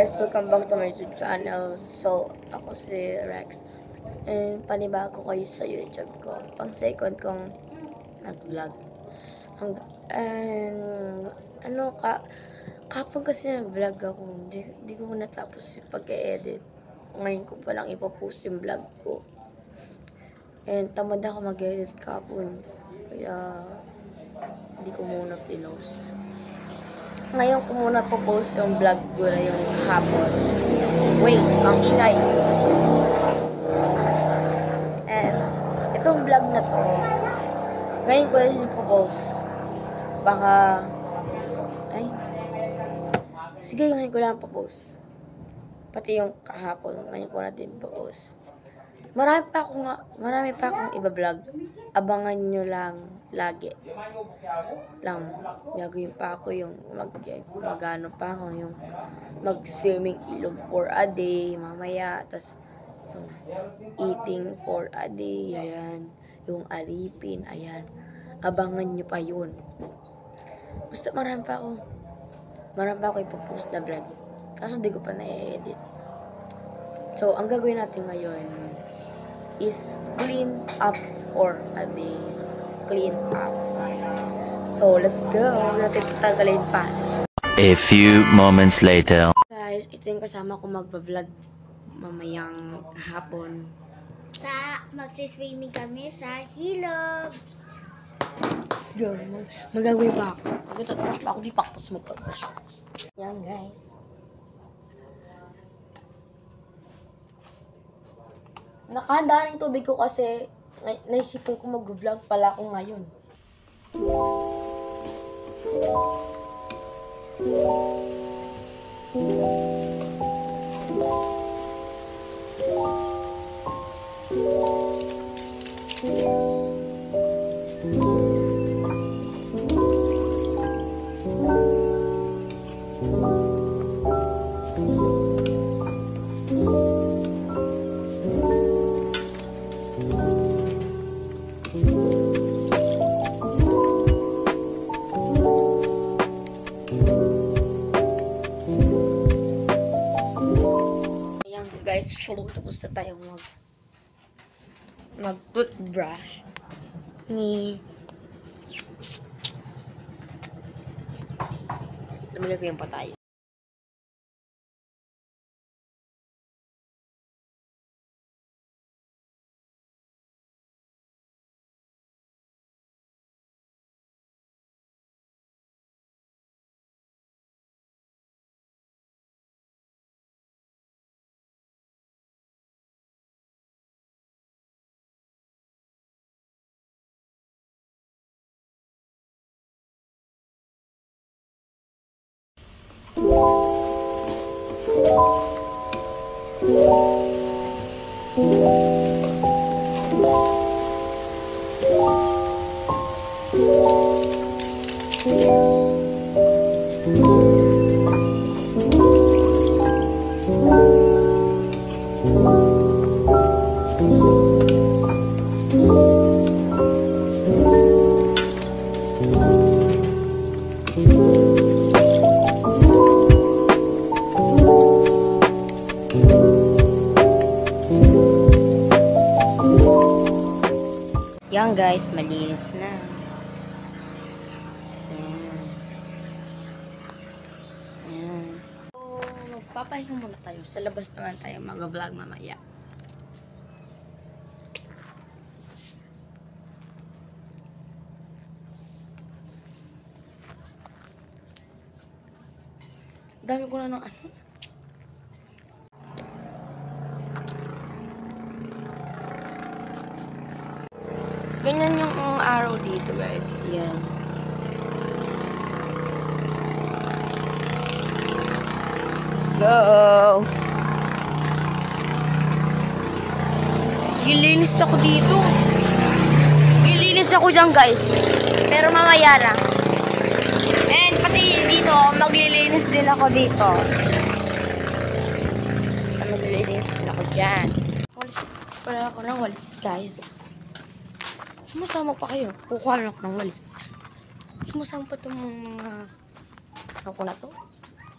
guys, welcome back to my YouTube channel. So, ako si Rex. And panibago kayo sa YouTube ko. Pang second kong nag-vlog. And kapag kasi nag-vlog ako, di ko natapos yung pag-edit. Ngayon ko palang ipopost yung vlog ko. And tamad ako mag-edit kapon. Kaya, hindi ko muna pinost. Ngayon ko muna po-post yung vlog ko na yung hapon. Wait, ang ingay. And itong vlog na to, ngayon ko na po-post. Baka, sige, ngayon ko lang po-post. Pati yung kahapon, ngayon ko na din po-post. Marami pa akong iba-vlog. Abangan nyo lang lagi. Gagawin pa ako yung mag-ano pa ako, yung mag-swimming ilog for a day, mamaya, tas yung eating for a day, ayan, yung alipin, ayan. Abangan nyo pa yun. Basta marami pa ako ipopost na vlog. Kaso di ko pa na-edit. So, ang gagawin natin ngayon is clean up for a day. Clean up. So, let's go. Natin tatanggalin pa. A few moments later. Guys, ito yung kasama ko magbablog mamayang hapon. Magsiswimming kami sa hilog. Let's go. Magagawin pa ako. Magtatrush pa ako. Di pa ako tapos magtatrush. Yan, guys. Nakahanda na yung tubig ko kasi naisipan ko mag-vlog pala ako ngayon. Guys, tapos na tayo mag-toothbrush ni namilagay pa tayo. Yan guys, malinis na. Ayan. So, magpapahinga muna tayo. Sa labas naman tayo mag-vlog mamaya. Dami ko na ng ano. Ganyan yung araw dito, guys. Yan. Let's go! Gilinis ako dito. Gilinis ako dyan, guys. Pero mamaya na. And pati dito, maglilinis din ako dito. Maglilinis din ako dyan. Walis pala ako ng walis, guys. Sumasama pa kayo. Kukuha ako ng walis. Sumasama pa itong mga... Ano ko na to?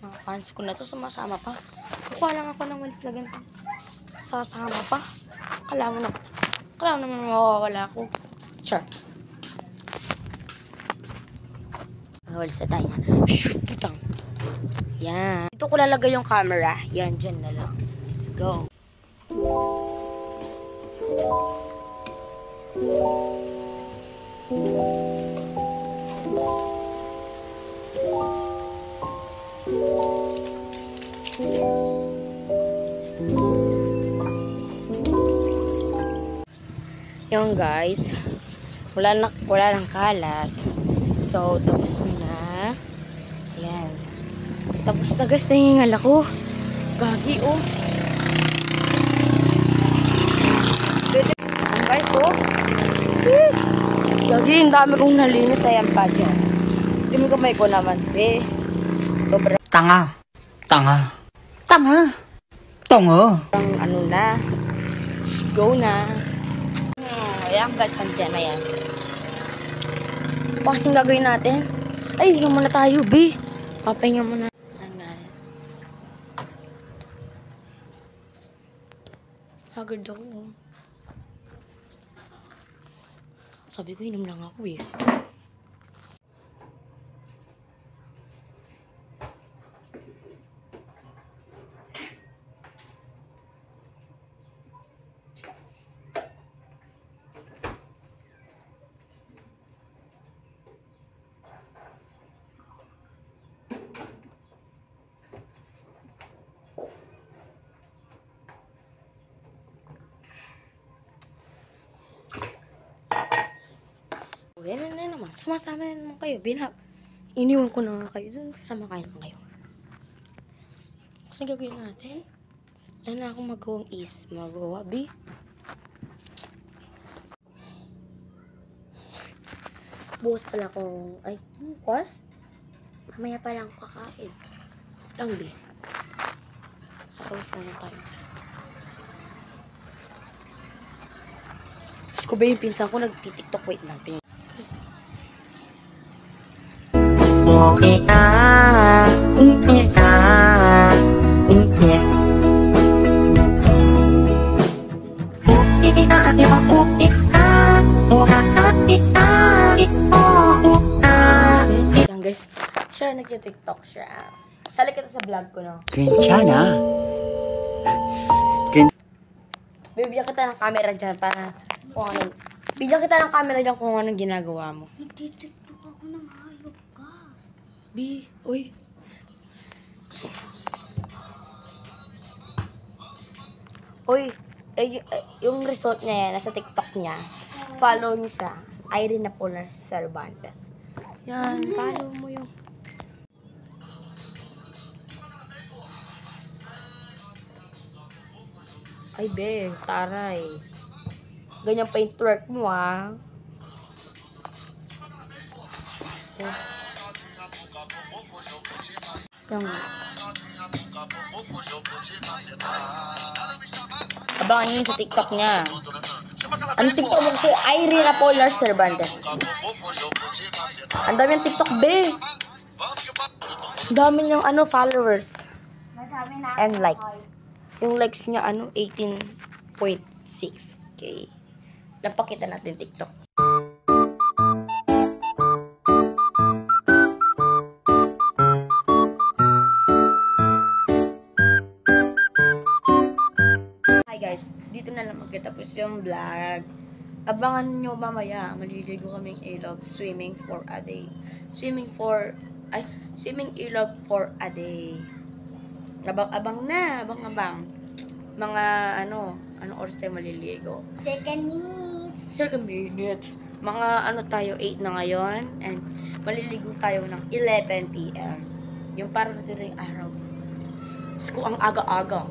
Mga fans ko na to, sumasama pa. Kukuha lang ako ng walis na ganito. Sasama pa. Kala mo naman mawawala ako. Char. Walis na tayo. Shoot, putang. Yan. Dito ko lalagay yung camera. Yan, dyan na lang. Let's go. Yung guys, wala nang kalat. So, tapos na. Ayan. Tapos na guys, nahingal ako. Gagi, oh. Ayan guys, oh. Gagi, ang dami kong nalinis. Ayan pa dyan. Yung kamay ko naman, be. Sobrang Tanga. Tongo. ano na. Let's go na. Ayan guys, nandiyan na yan. Pakasing gagawin natin. Ay, hinga muna tayo, be. Papahinga muna. Ayan guys. Haggard ako. Sabi ko, inom lang ako eh. Yan na naman. Sumasama na naman kayo. Iniwan ko na nga kayo. Doon sasama kayo naman kayo. Kasi gagawin natin. Wala na akong magawang magawa, B. Bukas pala akong... Ay, bukas? Mamaya pa lang kakain. Lang, B. Tapos muna tayo. Tapos ko ba yung pinsan ko nag-tiktok? Wait natin. Yan guys, siya nag-tiktok siya. Sali kita sa vlog ko, no? 괜찮아. Bibigyan kita ng camera dyan para kung ano. Bibigyan kita ng camera dyan kung anong ginagawa mo. Nagtitiktok ako ng hayop ka. B, uy. Uy, yung result niya yan, nasa TikTok niya. Follow niyo siya. Irene Apolar Cervantes. Yan, follow mo yung... Ay, be, taray. Ganyan pa yung twerk mo, ah. Yung... Abangan nyo yun sa TikTok niya. Ang TikTok mo kasi, Irene Apolar Cervantes. Ang dami yung TikTok, be. Ang dami niyang, followers. Madami na And likes. Yung likes niya, 18.6K. Napakita natin TikTok. Hi guys, dito na lang magkatapos yung vlog. Abangan nyo mamaya, maliligo kaming ilog, swimming for a day. Swimming ilog for a day. Abang na, abang. Mga anong oras tayo maliligo? Second minutes. Mga tayo, 8 na ngayon. And maliligo tayo ng 11 PM. Yung parang natin yung araw. Ko ang aga-aga.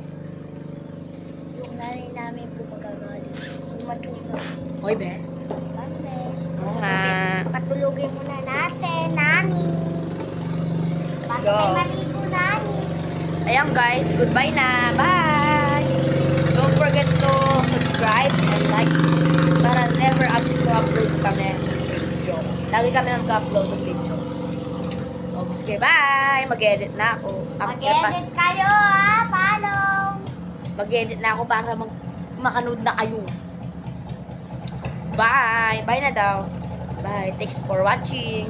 Yung nanay namin po magagalit. Matulog. Hoy, be. Bakit? Oo nga. Patulogin muna natin, Nani. Let's Bakit go. tayo maligo, Nani? Ayan guys, goodbye na. Bye! Don't forget to subscribe and like para never upload kami ng video. Lagi kami nag-upload ng video. Okay, bye! Mag-edit na ako. Mag-edit kayo ha. Follow. Mag-edit na ako para makanood na kayo. Bye! Bye na daw. Bye. Thanks for watching.